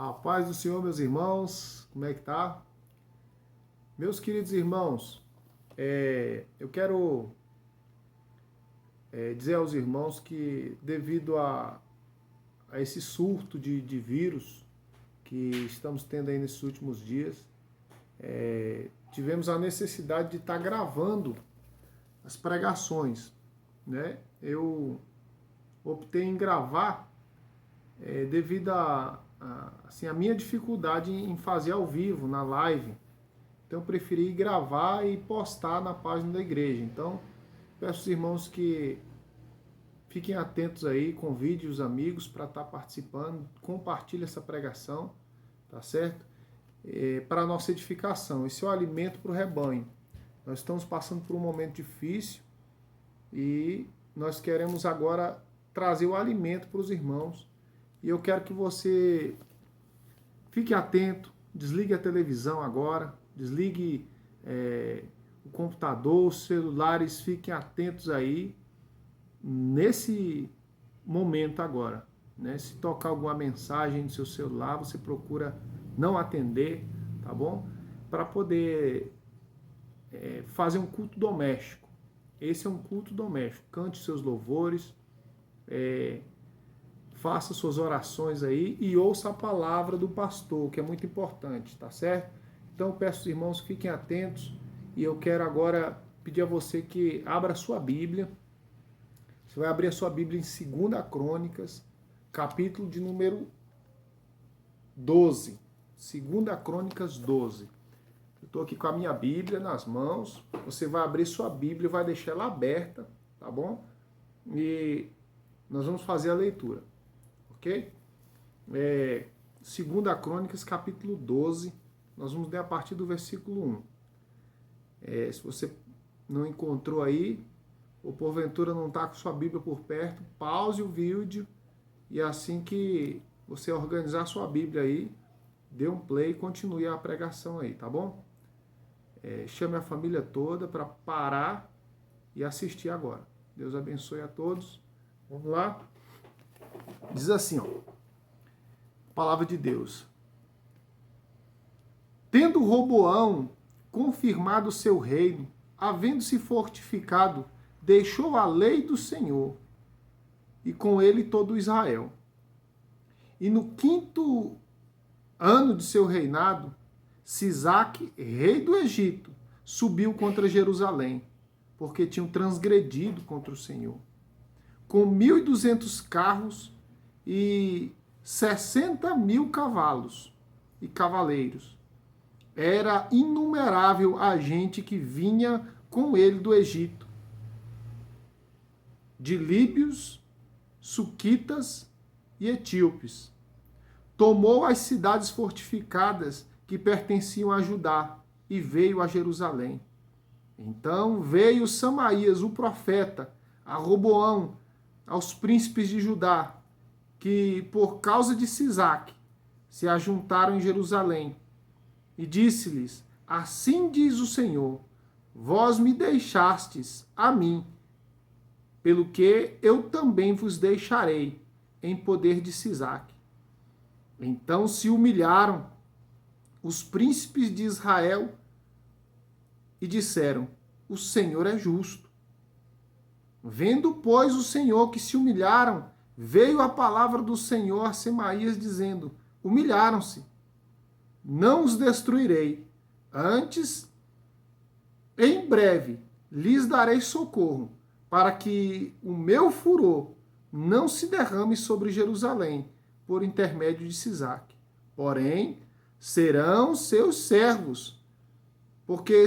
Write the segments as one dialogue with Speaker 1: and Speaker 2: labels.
Speaker 1: A paz do Senhor, meus irmãos, como é que tá? Meus queridos irmãos, eu quero dizer aos irmãos que devido a esse surto de vírus que estamos tendo aí nesses últimos dias, tivemos a necessidade de estar gravando as pregações, né? Eu optei em gravar devido a minha dificuldade em fazer ao vivo, na live. Então eu preferi gravar e postar na página da igreja. Então peço aos irmãos que fiquem atentos aí, convide os amigos para estar participando, compartilhe essa pregação, tá certo? Para a nossa edificação. Esse é o alimento para o rebanho. Nós estamos passando por um momento difícil e nós queremos agora trazer o alimento para os irmãos. E eu quero que você fique atento, desligue a televisão agora, desligue o computador, os celulares, fiquem atentos aí nesse momento agora, né? Se tocar alguma mensagem no seu celular, você procura não atender, tá bom? Para poder fazer um culto doméstico. Esse é um culto doméstico. Cante seus louvores, faça suas orações aí e ouça a palavra do pastor, que é muito importante, tá certo? Então eu peço aos irmãos que fiquem atentos e eu quero agora pedir a você que abra a sua Bíblia. Você vai abrir a sua Bíblia em 2 Crônicas, capítulo de número 12. 2 Crônicas 12. Eu estou aqui com a minha Bíblia nas mãos. Você vai abrir sua Bíblia e vai deixar ela aberta, tá bom? E nós vamos fazer a leitura, ok? 2 Crônicas, capítulo 12. Nós vamos ler a partir do versículo 1. Se você não encontrou aí, ou porventura não está com sua Bíblia por perto, pause o vídeo e assim que você organizar sua Bíblia aí, dê um play e continue a pregação aí, tá bom? Chame a família toda para parar e assistir agora. Deus abençoe a todos. Vamos lá? Diz assim, ó, palavra de Deus. Tendo Roboão confirmado seu reino, havendo-se fortificado, deixou a lei do Senhor, e com ele todo Israel. E no 5º ano de seu reinado, Sisaque, rei do Egito, subiu contra Jerusalém, porque tinham transgredido contra o Senhor. Com 1.200 carros e 60.000 cavalos e cavaleiros. Era inumerável a gente que vinha com ele do Egito, de líbios, suquitas e etíopes. Tomou as cidades fortificadas que pertenciam a Judá e veio a Jerusalém. Então veio Samaías, o profeta, a Roboão, aos príncipes de Judá, que por causa de Sisaque se ajuntaram em Jerusalém, e disse-lhes: assim diz o Senhor, vós me deixastes a mim, pelo que eu também vos deixarei em poder de Sisaque. Então se humilharam os príncipes de Israel e disseram: o Senhor é justo. Vendo, pois, o Senhor que se humilharam, veio a palavra do Senhor a Semaías, dizendo: humilharam-se, não os destruirei, antes, em breve, lhes darei socorro, para que o meu furor não se derrame sobre Jerusalém, por intermédio de Sisaque. Porém, serão seus servos, porque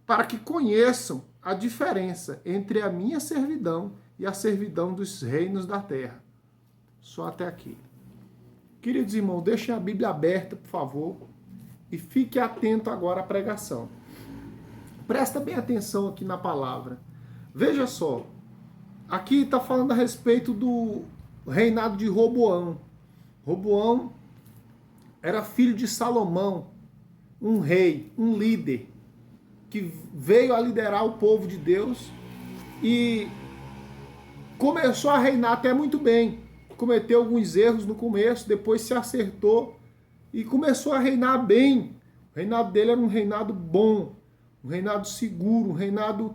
Speaker 1: para que conheçam a diferença entre a minha servidão e a servidão dos reinos da terra. Só até aqui. Queridos irmãos, deixem a Bíblia aberta, por favor, e fique atento agora à pregação. Presta bem atenção aqui na palavra. Veja só, aqui está falando a respeito do reinado de Roboão. Roboão era filho de Salomão, um rei, um líder, que veio a liderar o povo de Deus e começou a reinar até muito bem. cometeu alguns erros no começo, depois se acertou e começou a reinar bem. O reinado dele era um reinado bom, um reinado seguro, um reinado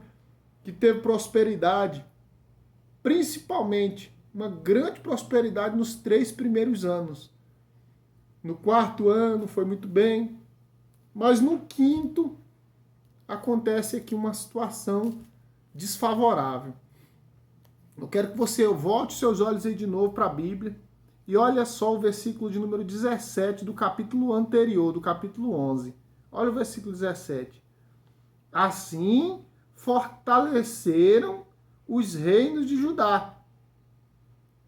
Speaker 1: que teve prosperidade. Principalmente, uma grande prosperidade nos 3 primeiros anos. No 4º ano foi muito bem, mas no 5º acontece aqui uma situação desfavorável. Eu quero que você volte os seus olhos aí de novo para a Bíblia e olha só o versículo de número 17 do capítulo anterior, do capítulo 11. Olha o versículo 17. Assim fortaleceram os reinos de Judá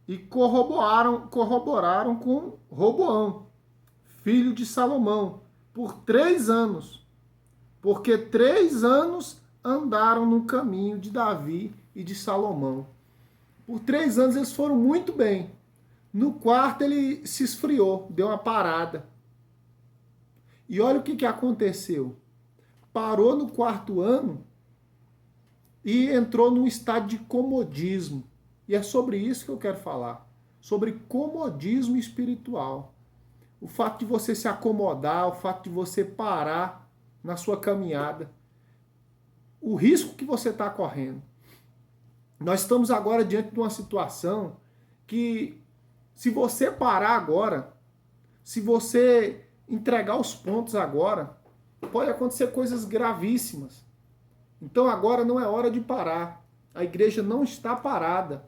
Speaker 1: e corroboraram com Roboão, filho de Salomão, por 3 anos, porque 3 anos andaram no caminho de Davi e de Salomão. Por 3 anos eles foram muito bem. No 4º ele se esfriou, deu uma parada. E olha o que aconteceu. Parou no 4º ano e entrou num estado de comodismo. E é sobre isso que eu quero falar. Sobre comodismo espiritual. O fato de você se acomodar, o fato de você parar na sua caminhada. O risco que você está correndo. Nós estamos agora diante de uma situação que, se você parar agora, se você entregar os pontos agora, pode acontecer coisas gravíssimas. Então agora não é hora de parar. A igreja não está parada.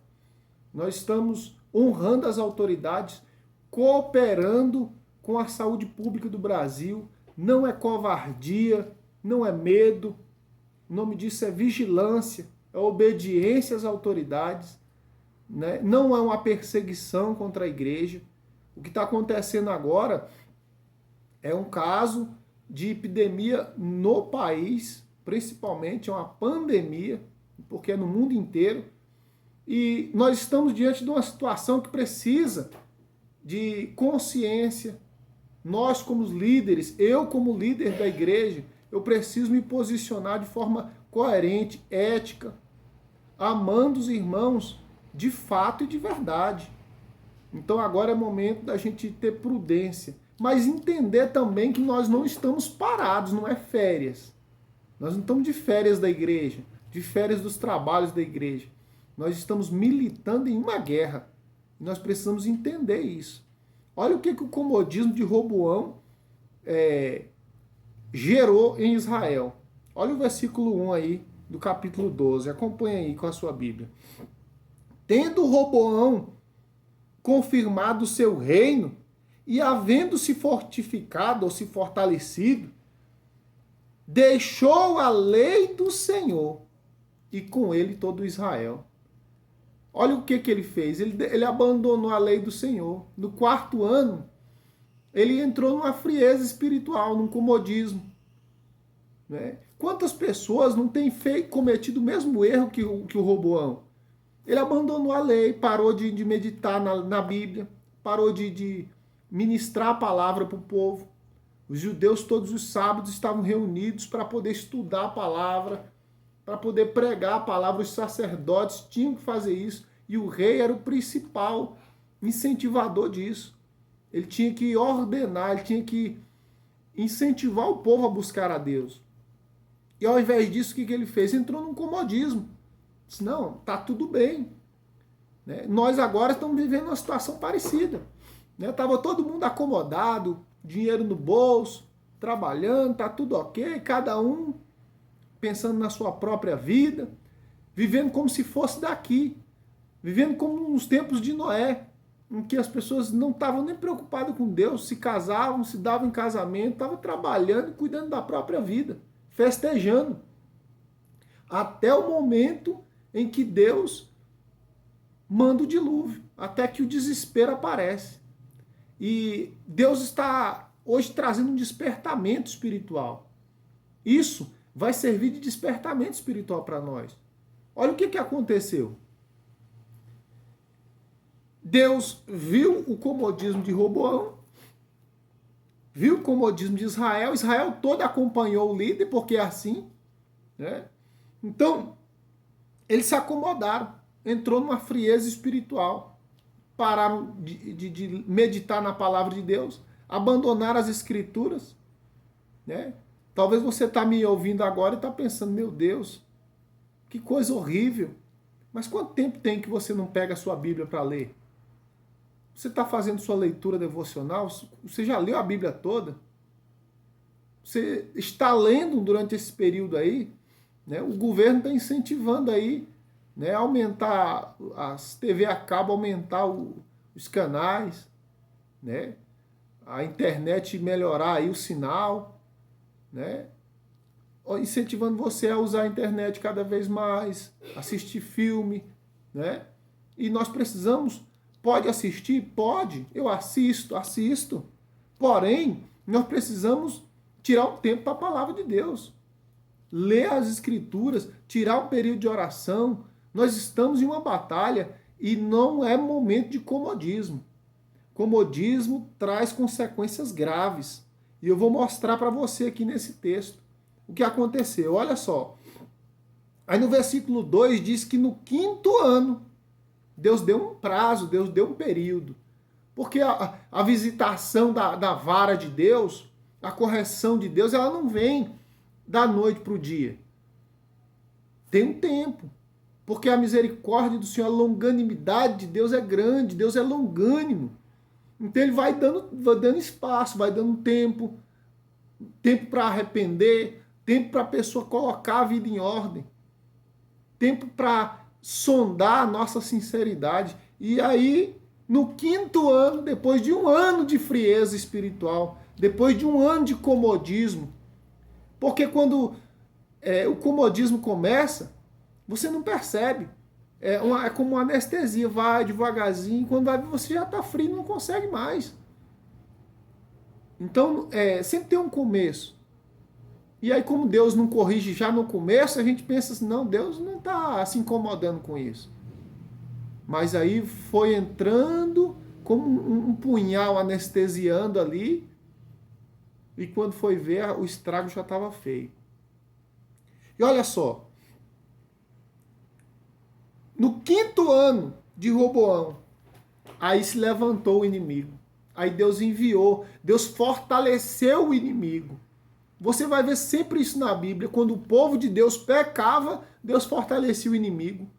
Speaker 1: Nós estamos honrando as autoridades, cooperando com a saúde pública do Brasil. Não é covardia, não é medo. O nome disso é vigilância, é obediência às autoridades, né? Não é uma perseguição contra a igreja. O que está acontecendo agora é um caso de epidemia no país, principalmente é uma pandemia, porque é no mundo inteiro. E nós estamos diante de uma situação que precisa de consciência. Nós como líderes, eu como líder da igreja, eu preciso me posicionar de forma coerente, ética, amando os irmãos de fato e de verdade. Então agora é momento da gente ter prudência, mas entender também que nós não estamos parados, não é férias. Nós não estamos de férias da igreja, de férias dos trabalhos da igreja. Nós estamos militando em uma guerra. E nós precisamos entender isso. Olha o que o comodismo de Roboão gerou em Israel. Olha o versículo 1 aí do capítulo 12. Acompanha aí com a sua Bíblia. Tendo Roboão confirmado o seu reino e havendo se fortificado ou se fortalecido, deixou a lei do Senhor e com ele todo Israel. Olha o que ele fez. Ele abandonou a lei do Senhor. No 4º ano, ele entrou numa frieza espiritual, num comodismo. Né? Quantas pessoas não têm cometido o mesmo erro que o Roboão? Ele abandonou a lei, parou de meditar na Bíblia, parou de ministrar a palavra para o povo. Os judeus todos os sábados estavam reunidos para poder estudar a palavra, para poder pregar a palavra. Os sacerdotes tinham que fazer isso e o rei era o principal incentivador disso. Ele tinha que ordenar, ele tinha que incentivar o povo a buscar a Deus. E ao invés disso, o que ele fez? Entrou num comodismo. Disse, não, tá tudo bem. Né? Nós agora estamos vivendo uma situação parecida. Estava todo mundo acomodado, dinheiro no bolso, trabalhando, tá tudo ok, cada um pensando na sua própria vida, vivendo como se fosse daqui, vivendo como nos tempos de Noé, em que as pessoas não estavam nem preocupadas com Deus, se casavam, se davam em casamento, estavam trabalhando e cuidando da própria vida, festejando. Até o momento em que Deus manda o dilúvio, até que o desespero aparece. E Deus está hoje trazendo um despertamento espiritual. Isso vai servir de despertamento espiritual para nós. Olha o que aconteceu. Deus viu o comodismo de Roboão, viu o comodismo de Israel, Israel todo acompanhou o líder, porque é assim, né? Então, eles se acomodaram, entrou numa frieza espiritual. parar de meditar na palavra de Deus, abandonar as escrituras, né? Talvez você está me ouvindo agora e está pensando, meu Deus, que coisa horrível. Mas quanto tempo tem que você não pega a sua Bíblia para ler? Você está fazendo sua leitura devocional? Você já leu a Bíblia toda? Você está lendo durante esse período aí? Né? O governo está incentivando aí, né, aumentar as TV a cabo, aumentar os canais, né? A internet melhorar aí o sinal, né? Incentivando você a usar a internet cada vez mais, assistir filme, né? E nós precisamos, pode assistir? Pode, eu assisto. Porém, nós precisamos tirar um tempo para a palavra de Deus. Ler as escrituras, tirar um período de oração. Nós estamos em uma batalha e não é momento de comodismo. Comodismo traz consequências graves. E eu vou mostrar para você aqui nesse texto o que aconteceu. Olha só. Aí no versículo 2 diz que no 5º ano, Deus deu um prazo, Deus deu um período. Porque a visitação da vara de Deus, a correção de Deus, ela não vem da noite para o dia. Tem um tempo. Porque a misericórdia do Senhor, a longanimidade de Deus é grande, Deus é longânimo. Então ele vai dando espaço, vai dando tempo para arrepender, tempo para a pessoa colocar a vida em ordem, tempo para sondar a nossa sinceridade. E aí, no 5º ano, depois de um ano de frieza espiritual, depois de um ano de comodismo, porque quando o comodismo começa, você não percebe. É como uma anestesia, vai devagarzinho, quando vai ver você já está frio, não consegue mais. Então, sempre tem um começo. E aí, como Deus não corrige já no começo, a gente pensa assim, não, Deus não está se incomodando com isso. Mas aí foi entrando como um punhal anestesiando ali, e quando foi ver, o estrago já estava feio. E olha só, no 5º ano de Roboão, aí se levantou o inimigo. Aí Deus enviou, Deus fortaleceu o inimigo. Você vai ver sempre isso na Bíblia. Quando o povo de Deus pecava, Deus fortalecia o inimigo.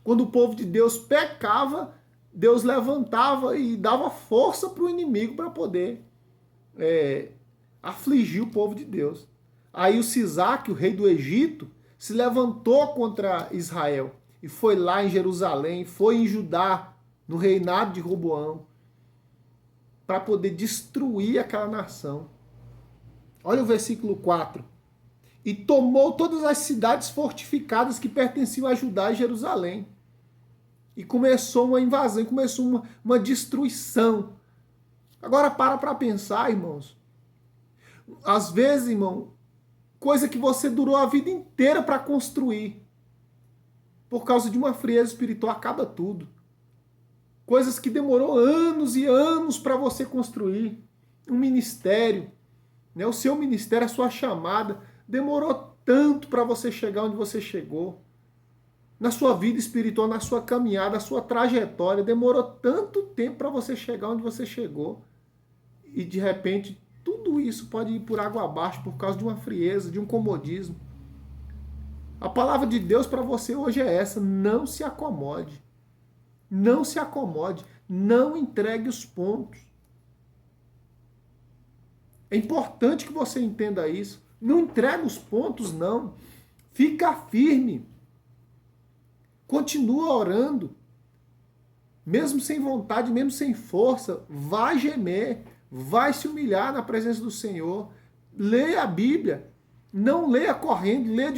Speaker 1: Quando o povo de Deus pecava, Deus levantava e dava força para o inimigo para poder afligir o povo de Deus. Aí o Sisaque, o rei do Egito, se levantou contra Israel. E foi lá em Jerusalém, foi em Judá, no reinado de Roboão, para poder destruir aquela nação. Olha o versículo 4. E tomou todas as cidades fortificadas que pertenciam a Judá e Jerusalém. E começou uma invasão, começou uma destruição. Agora para pensar, irmãos. Às vezes, irmão, coisa que você durou a vida inteira para construir, por causa de uma frieza espiritual, acaba tudo. Coisas que demorou anos e anos para você construir. Um ministério, né? O seu ministério, a sua chamada, demorou tanto para você chegar onde você chegou. Na sua vida espiritual, na sua caminhada, na sua trajetória, demorou tanto tempo para você chegar onde você chegou. E de repente, tudo isso pode ir por água abaixo por causa de uma frieza, de um comodismo. A palavra de Deus para você hoje é essa: não se acomode. Não se acomode. Não entregue os pontos. É importante que você entenda isso. Não entregue os pontos, não. Fica firme. Continua orando. Mesmo sem vontade, mesmo sem força, vai gemer. Vai se humilhar na presença do Senhor. Leia a Bíblia. Não leia correndo, leia